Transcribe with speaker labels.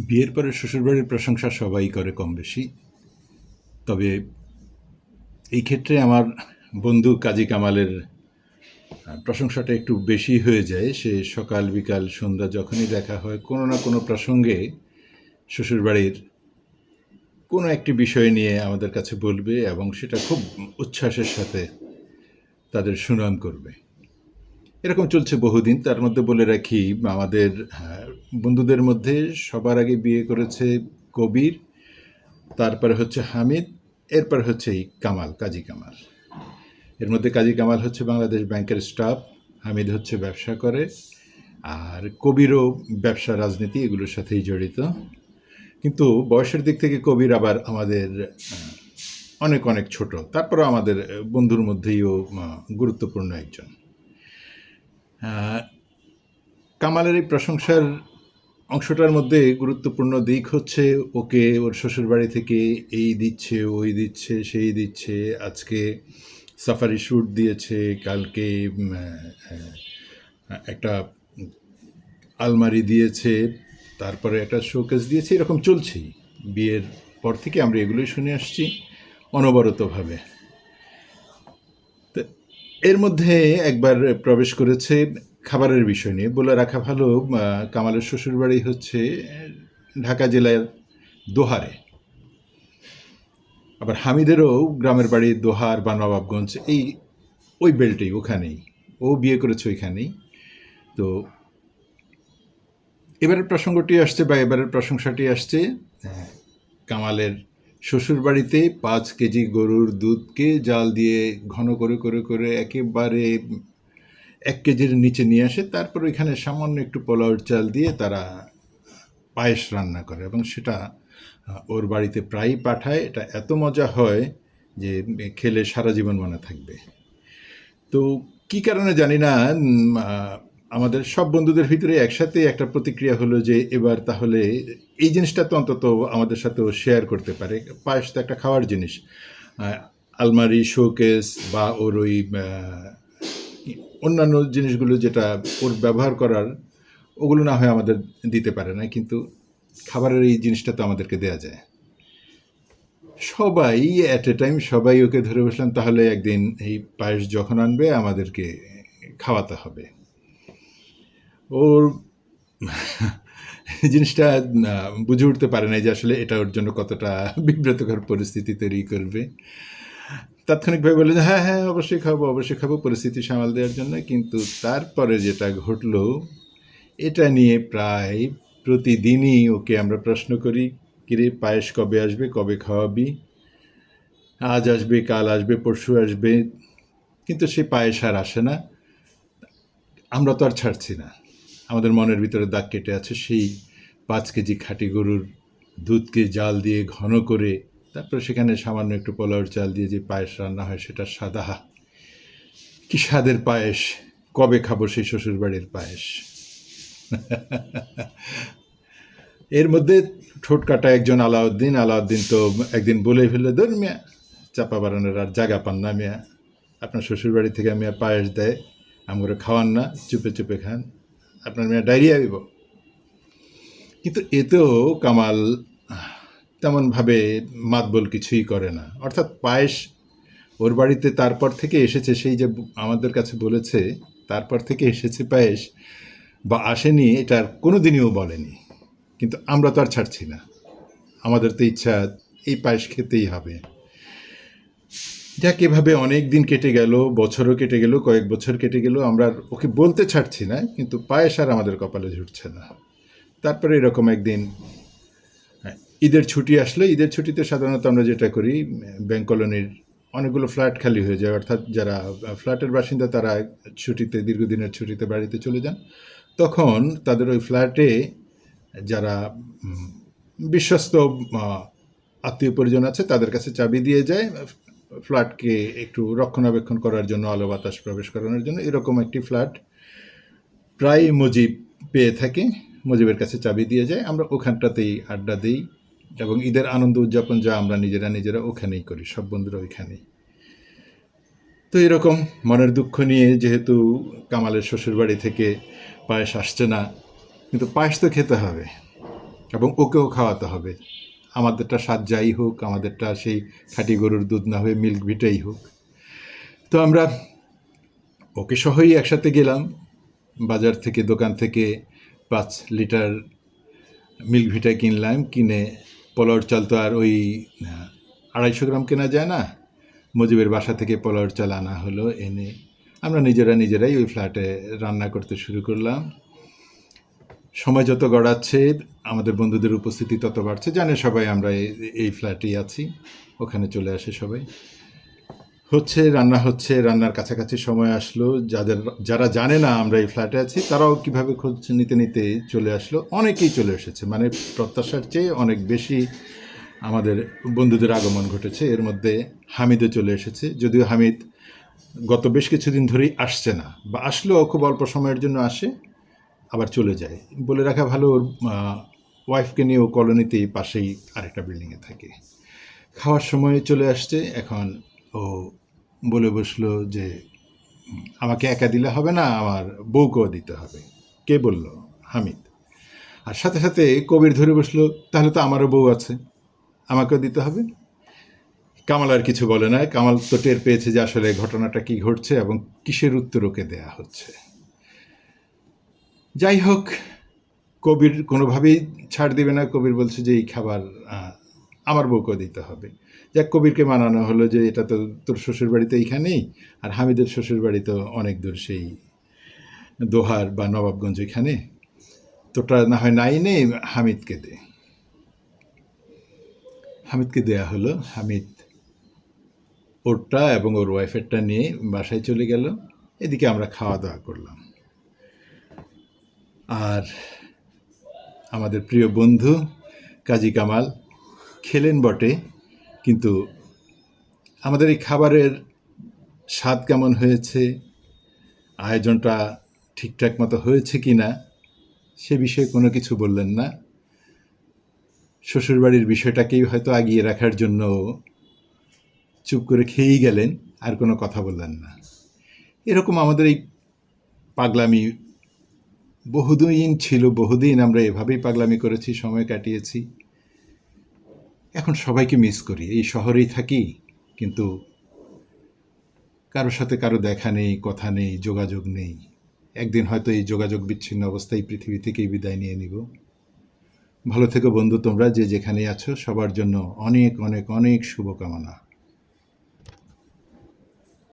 Speaker 1: বিয়ের পরে শ্বশুরবাড়ির প্রশংসা সবাই করে কম বেশি। তবে এই ক্ষেত্রে আমার বন্ধু কাজী কামালের প্রশংসাটা একটু বেশি হয়ে যায়। সে সকাল বিকাল সন্ধ্যা যখনই দেখা হয় কোনো না কোনো প্রসঙ্গে শ্বশুরবাড়ির কোনো একটি বিষয় নিয়ে আমাদের কাছে বলবে এবং সেটা খুব উচ্ছ্বাসের সাথে তাদের সুনাম করবে। এরকম চলছে বহুদিন। তার মধ্যে বলে রাখি, আমাদের বন্ধুদের মধ্যে সবার আগে বিয়ে করেছে কবির, তারপরে হচ্ছে হামিদ, এরপর হচ্ছে এই কামাল, কাজী কামাল। এর মধ্যে কাজী কামাল হচ্ছে বাংলাদেশ ব্যাংকের স্টাফ, হামিদ হচ্ছে ব্যবসা করে, আর কবিরও ব্যবসা রাজনীতি এগুলোর সাথেই জড়িত। কিন্তু বয়সের দিক থেকে কবির আবার আমাদের অনেক অনেক ছোট, তারপরে আমাদের বন্ধুর মধ্যেইও গুরুত্বপূর্ণ একজন। কামালের এই প্রশংসার অংশটার মধ্যে গুরুত্বপূর্ণ দিক হচ্ছে ওকে ওর শ্বশুরবাড়ি থেকে এই দিচ্ছে, ওই দিচ্ছে, সেই দিচ্ছে। আজকে সাফারি শ্যুট দিয়েছে, কালকে একটা আলমারি দিয়েছে, তারপরে একটা শোকেস দিয়েছে, এরকম চলছেই। বিয়ের পর থেকে আমরা এগুলোই শুনে আসছি অনবরতভাবে। তো এর মধ্যে একবার প্রবেশ করেছে খাবারের বিষয় নিয়ে। বলে রাখা ভালো, কামালের শ্বশুরবাড়ি হচ্ছে ঢাকা জেলার দোহারে। আবার হামিদেরও গ্রামের বাড়ি দোহার বা নবাবগঞ্জ, ওই বেল্টেই, ওখানেই ও বিয়ে করেছে, ওইখানেই। তো এবারের প্রসঙ্গটি আসছে বা এবারের প্রশংসাটি আসছে কামালের শ্বশুরবাড়িতে 5 কেজি গরুর দুধকে জাল দিয়ে ঘন করে করে করে একেবারে 1 কেজির নিচে নিয়ে আসে, তারপর ওইখানে সামান্য একটু পোলাওর চাল দিয়ে তারা পায়েস রান্না করে এবং সেটা ওর বাড়িতে প্রায়ই পাঠায়। এটা এত মজা হয় যে খেলে সারা জীবন মনে থাকবে। তো কী কারণে জানি না, আমাদের সব বন্ধুদের ভিতরে একসাথে একটা প্রতিক্রিয়া হলো যে এবার তাহলে এই জিনিসটা তো অন্তত আমাদের সাথেও শেয়ার করতে পারে। পায়েস তো একটা খাওয়ার জিনিস। আলমারি, শোকেস বা ওর ওই অন্যান্য জিনিসগুলো যেটা ওর ব্যবহার করার, ওগুলো না হয় আমাদের দিতে পারে না, কিন্তু খাবারের এই জিনিসটা তো আমাদেরকে দেয়া যায়। সবাই অ্যাট এ টাইম সবাই ওকে ধরে বসলাম, তাহলে একদিন এই পায়েস যখন আনবে আমাদেরকে খাওয়াতে হবে। ওর জিনিসটা বুঝে উঠতে পারে না যে আসলে এটা ওর জন্য কতটা বিব্রতকর পরিস্থিতি তৈরি করবে। তাৎক্ষণিকভাবে বলে যে হ্যাঁ হ্যাঁ অবশ্যই খাবো, পরিস্থিতি সামাল দেওয়ার জন্য। কিন্তু তারপরে যেটা ঘটলো, এটা নিয়ে প্রায় প্রতিদিনই ওকে আমরা প্রশ্ন করি, কিরে পায়েস কবে আসবে, কবে খাওয়াবি? আজ আসবে, কাল আসবে, পরশু আসবে, কিন্তু সে পায়েস আর আসে না। আমরা তো আর ছাড়ছি না। আমাদের মনের ভিতরে দাগ কেটে আছে সেই 5 কেজি খাঁটি গরুর দুধকে জাল দিয়ে ঘন করে, তারপরে সেখানে সামান্য একটু পোলাওর চাল দিয়ে যে পায়েস রান্না হয়, সেটা সাদা, কি স্বাদের পায়েস! কবে খাবো সেই শ্বশুরবাড়ির পায়েস? এর মধ্যে ঠোঁট কাটা একজন আলাউদ্দিন তো একদিন বলেই ফেললে, ধর মিয়া, চাপা বাড়ানোর আর জায়গা পান না মিয়া, আপনার শ্বশুরবাড়ি থেকে মিয়া পায়েস দেয়, আমরা খাওয়ান না, চুপে চুপে খান, আপনার মেয়ে ডায়রিয়া হইব। কিন্তু এতেও কামাল তেমনভাবে মাতবল কিছুই করে না। অর্থাৎ পায়েস ওর বাড়িতে তারপর থেকে এসেছে, সেই যে আমাদের কাছে বলেছে তারপর থেকে এসেছে পায়েস বা আসেনি, এটা আর কোনো দিনও বলেনি। কিন্তু আমরা তো আর ছাড়ছি না, আমাদের তো ইচ্ছা এই পায়েস খেতেই হবে। যাক, এভাবে অনেক দিন কেটে গেল, বছরও কেটে গেল, কয়েক বছর কেটে গেল, আমরা ওকে বলতে ছাড়ছি না, কিন্তু পায়েস আর আমাদের কপালে ঝুটছে না। তারপরে এরকম একদিন ঈদের ছুটি আসলে, ঈদের ছুটিতে সাধারণত আমরা যেটা করি, ব্যাংক কলোনির অনেকগুলো ফ্ল্যাট খালি হয়ে যায়, অর্থাৎ যারা ফ্ল্যাটের বাসিন্দা তারা ছুটিতে, দীর্ঘদিনের ছুটিতে বাড়িতে চলে যান। তখন তাদের ওই ফ্ল্যাটে যারা বিশ্বস্ত আত্মীয় পরিজন আছে তাদের কাছে চাবি দিয়ে যায়, ফ্ল্যাটকে একটু রক্ষণাবেক্ষণ করার জন্য, আলো বাতাস প্রবেশ করানোর জন্য। এরকম একটি ফ্ল্যাট প্রায় মুজিব পেয়ে থাকে, মুজিবের কাছে চাবি দিয়ে যায়, আমরা ওখানটাতেই আড্ডা দিই এবং ঈদের আনন্দ উদযাপন যা আমরা নিজেরা ওখানেই করি, সব বন্ধুরা ওইখানেই। তো এরকম মনের দুঃখ নিয়ে, যেহেতু কামালের শ্বশুরবাড়ি থেকে পায়েস আসছে না, কিন্তু পায়েস তো খেতে হবে। এবং ওকেও খাওয়াতে হবে। আমাদেরটা স্বাদ যাই হোক, আমাদেরটা সেই খাঁটি গরুর দুধ না হয়ে মিল্ক ভিটাই হোক। তো আমরা ওকে সহই একসাথে গেলাম বাজার থেকে, দোকান থেকে 5 লিটার মিল্ক ভিটা কিনলাম। কিনে পোলাওর চাল তো আর ওই 250 গ্রাম কেনা যায় না, মুজিবের বাসা থেকে পোলাওর চাল আনা হলো। এনে আমরা নিজেরাই ওই ফ্ল্যাটে রান্না করতে শুরু করলাম। সময় যত গড়াচ্ছে আমাদের বন্ধুদের উপস্থিতি তত বাড়ছে। জানে সবাই আমরা এই ফ্ল্যাটেই আছি, ওখানে চলে আসে সবাই। হচ্ছে, রান্নার কাছাকাছি সময় আসলো। যারা জানে না আমরা এই ফ্ল্যাটে আছি তারাও কীভাবে খোঁজ নিতে নিতে চলে আসলো। অনেকেই চলে এসেছে, মানে প্রত্যাশার চেয়ে অনেক বেশি আমাদের বন্ধুদের আগমন ঘটেছে। এর মধ্যে হামিদও চলে এসেছে, যদিও হামিদ গত বেশ কিছুদিন ধরেই আসছে না, বা আসলেও খুব অল্প সময়ের জন্য আসে আবার চলে যায়। বলে রাখা ভালো, ওর ওয়াইফকে নিয়ে ও কলোনিতেই পাশেই আরেকটা বিল্ডিংয়ে থাকে। খাওয়ার সময় চলে আসছে। এখন ও বলে বসলো যে আমাকে একা দিলে হবে না, আমার বউকেও দিতে হবে। কে বলল? হামিদ। আর সাথে সাথে কবির ধরে বসলো, তাহলে তো আমারও বউ আছে, আমাকেও দিতে হবে। কামাল আর কিছু বলে না। কামাল তো টের পেয়েছে যে আসলে ঘটনাটা কি ঘটছে এবং কিসের উত্তর ওকে দেয়া হচ্ছে। যাই হোক, কবির কোনোভাবেই ছাড় দিবে না। কবির বলছে যে এই খাবার আমার বউকেও দিতে হবে। যাক, কবিরকে মানানো হলো যে এটা তো তোর শ্বশুরবাড়ি তো এইখানেই, আর হামিদের শ্বশুরবাড়ি তো অনেক দূর, সেই দোহার বা নবাবগঞ্জ এখানে, তোটা না হয় নাই নেই, হামিদকে দে। হামিদকে দেয়া হলো। হামিদ ওরটা এবং ওর ওয়াইফেরটা নিয়ে বাসায় চলে গেল। এদিকে আমরা খাওয়া দাওয়া করলাম। আর আমাদের প্রিয় বন্ধু কাজী কামাল খেলেন বটে, কিন্তু আমাদের এই খাবারের স্বাদ কেমন হয়েছে, আয়োজনটা ঠিকঠাক মতো হয়েছে কি না, সে বিষয়ে কোনো কিছু বললেন না। শ্বশুরবাড়ির বিষয়টাকেই হয়তো আগিয়ে রাখার জন্য চুপ করে খেয়েই গেলেন, আর কোনো কথা বললেন না। এরকম আমাদের এই পাগলামি বহুদিন ছিল, বহুদিন আমরা এভাবেই পাগলামি করেছি, সময় কাটিয়েছি। এখন সবাইকে মিস করি। এই শহরেই থাকি, কিন্তু কারোর সাথে কারো দেখা নেই, কথা নেই, যোগাযোগ নেই। একদিন হয়তো এই যোগাযোগ বিচ্ছিন্ন অবস্থায় পৃথিবী থেকেই বিদায় নিয়ে নিব। ভালো থেকো বন্ধু, তোমরা যে যেখানেই আছো, সবার জন্য অনেক অনেক অনেক শুভকামনা।